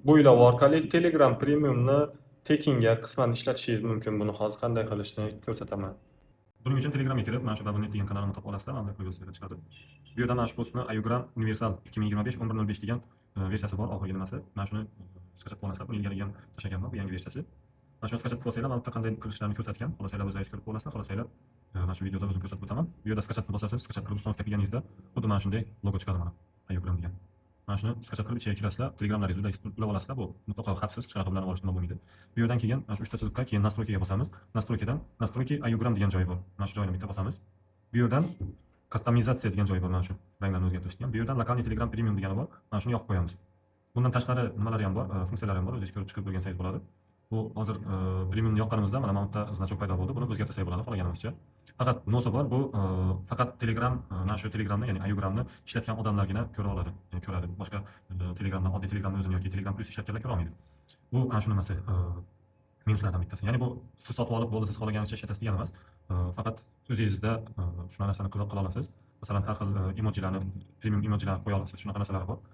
bo'ylov orqali Telegram Premiumni tekinga qisman ishlatishingiz mumkin. Buni hozir qanday qilishni ko'rsataman. Buning uchun Telegramga kirib, mana shu Babelnet degan kanalimni topib olasizlar. Mana bu videoda chiqadi. Bu yerda mana shu postni Ayugram Universal 2025 11.05 degan versiyasi bor, oxirgi nimasi. Mana shuni skachat qilib olasizlar. Buni ilgari ham tashlaganman, bu yangi versiyasi. Mana shuni skachat qilib olsanglar, mana bu yerda qanday qilishlarini ko'rsatgan. Xohlosanglar o'zingiz ko'rib olasizlar, xohlosanglar mana shu videoda o'zim ko'rsatib o'taman. Bu yerda skachatni bosasiz, skachat qilib ustonovka qilganingizda xuddi mana shunday logo chiqadi mana. Ayugram degan. Mana shuni skachat qilib ichiga kirasizlar, Telegramlaringizni ulab olasizlar. Bu mutlaqo xavfsiz, hech qanaqa bilan olish nima bo'lmaydi. Bu yerdan keyin mana shu 3 ta chiziqqa keyin настройкаga bosamiz. Настройкаdan настройки Ayugram degan joyi bor. Mana shu joyni bitta bosamiz. Bu yerdan customizatsiya degan joyi bor, mana shu ranglarni o'zgartirish degan. Bu yerdan lokalniy Telegram Premium degani bor. Mana shuni yoqib qo'yamiz. Bundan tashqari nimalari ham bor, funksiyalari ham bor. O'zingiz ko'rib chiqib o'rgansangiz bo'ladi. Bu hozir Premiumni yoqqanimizda mana bu yerda значок paydo bo'ldi. Buni o'zgartirsak bo'ladi xohlaganimizcha. Faqat nosi bor, bu faqat Telegram, mana shu Telegramni, ya'ni Ayugramni ishlatgan odamlargina ko'ra oladi. Ya'ni ko'radi. Boshqa Telegramdan, oddiy Telegramni o'zini yoki Telegram Plus ishlatganlar ko'ra olmaydi. Bu ana shu nimasi, minuslardan bittasi. Ya'ni bu siz sotib olib bo'ldi, siz xohlaganingizcha ishlatasiz degani emas. Faqat o'zingizda shunaqa narsani qila olasiz. Masalan, har xil emojilarni, premium emojilarni qo'ya olasiz. Shunaqa narsalar bor.